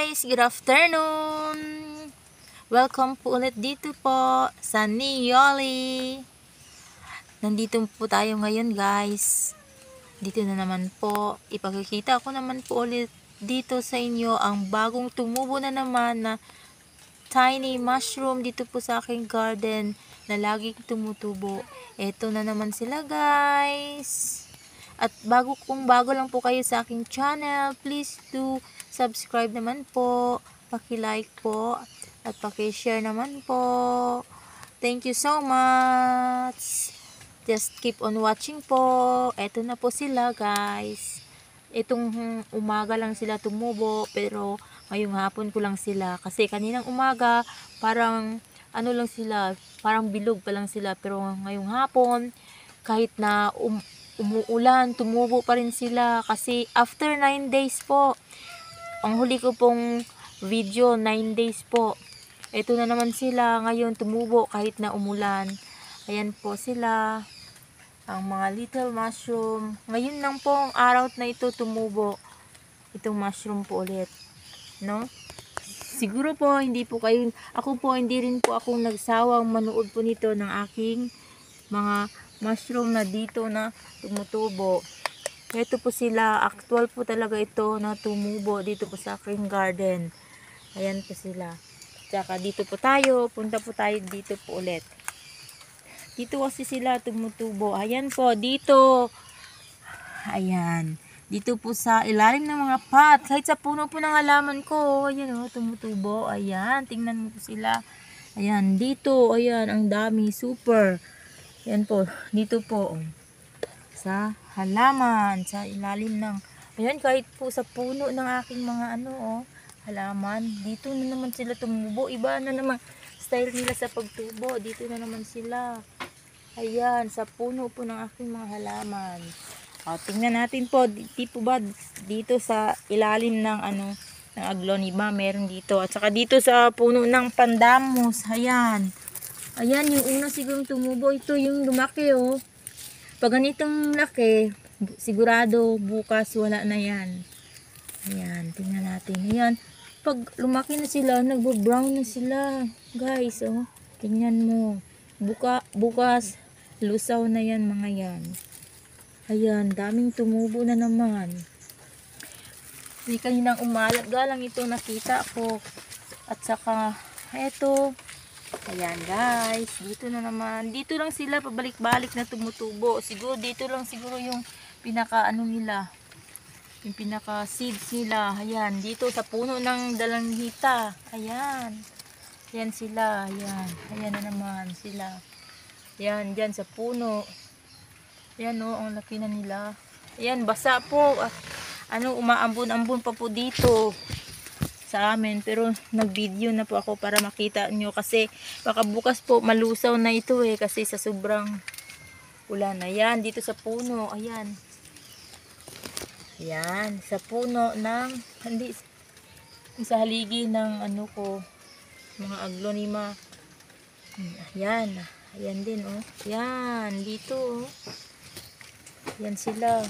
guys! Good afternoon! Welcome po ulit dito po sa Niyoli. Nandito po tayo ngayon guys. Dito na naman po. Ipakikita ko naman po ulit dito sa inyo ang bagong tumubo na naman na tiny mushroom dito po sa aking garden na laging tumutubo. Ito na naman sila guys. At bago lang po kayo sa aking channel, please do subscribe naman po, paki-like po, at paki-share naman po. Thank you so much. Just keep on watching po. Eto na po sila guys. Itong umaga lang sila tumubo, pero ngayong hapon ko lang sila. Kasi kaninang umaga, parang ano lang sila, parang bilog pa lang sila. Pero ngayong hapon, kahit na umuulan, tumubo pa rin sila. Kasi after 9 days po, ang huli ko pong video, 9 days po. Ito na naman sila ngayon tumubo kahit na umulan. Ayan po sila, ang mga little mushroom. Ngayon lang po ang araw na ito tumubo. Itong mushroom po ulit, no? Siguro po hindi po kayo, ako po hindi rin po akong nagsawang manood po nito ng aking mga mushroom na dito na tumutubo. Ito po sila, actual po talaga ito na tumubo dito po sa aking garden. Ayan po sila. Tsaka dito po tayo, punta po tayo dito po ulit. Dito kasi sila tumutubo. Ayan po, dito. Ayan. Dito po sa ilalim ng mga pot. Kahit sa puno po ng halaman ko. Ayan o, tumutubo. Ayan, tingnan mo po sila. Ayan, dito. Ayan, ang dami. Super. Ayan po, dito po. Sa halaman. Sa ilalim ng... Ayan, kahit po sa puno ng aking mga halaman. Dito na naman sila tumubo. Iba na naman style nila sa pagtubo. Dito na naman sila. Ayan, sa puno po ng aking mga halaman. O, tingnan natin po, tipo ba dito sa ilalim ng ng aglonema, meron dito. At saka dito sa puno ng pandanus, ayan. Ayan, yung una sigurong tumubo, ito yung lumaki oh. Pag ganitong laki, sigurado bukas wala na yan. Ayan, tingnan natin. Ayan, pag lumaki na sila, nagbo-brown na sila. Guys, oh, tingnan mo. Bukas, lusaw na yan mga yan. Ayan, daming tumubo na naman. Hindi kaninang umalaga lang ito nakita ko. At saka, eto. Ayan guys, dito na naman. Dito lang sila pabalik-balik na tumutubo. Siguro dito lang siguro yung pinaka nila. Yung pinaka seeds nila. Ayan, dito sa puno ng dalanghita. Ayan. Ayan sila. Ayan. Ayan na naman sila. Ayan, dyan sa puno. Ayan o, ang laki na nila. Ayan, basa po. Umaambon-ambon pa po dito sa amin. Pero nag-video na po ako para makita nyo. Kasi baka bukas po malusaw na ito kasi sa sobrang ulan. Ayan, dito sa puno. Ayan. Ayan, sa puno ng, sa haligi ng mga aglonema. Ayan. Ayan din oh. Ayan, dito oh. Yan sila.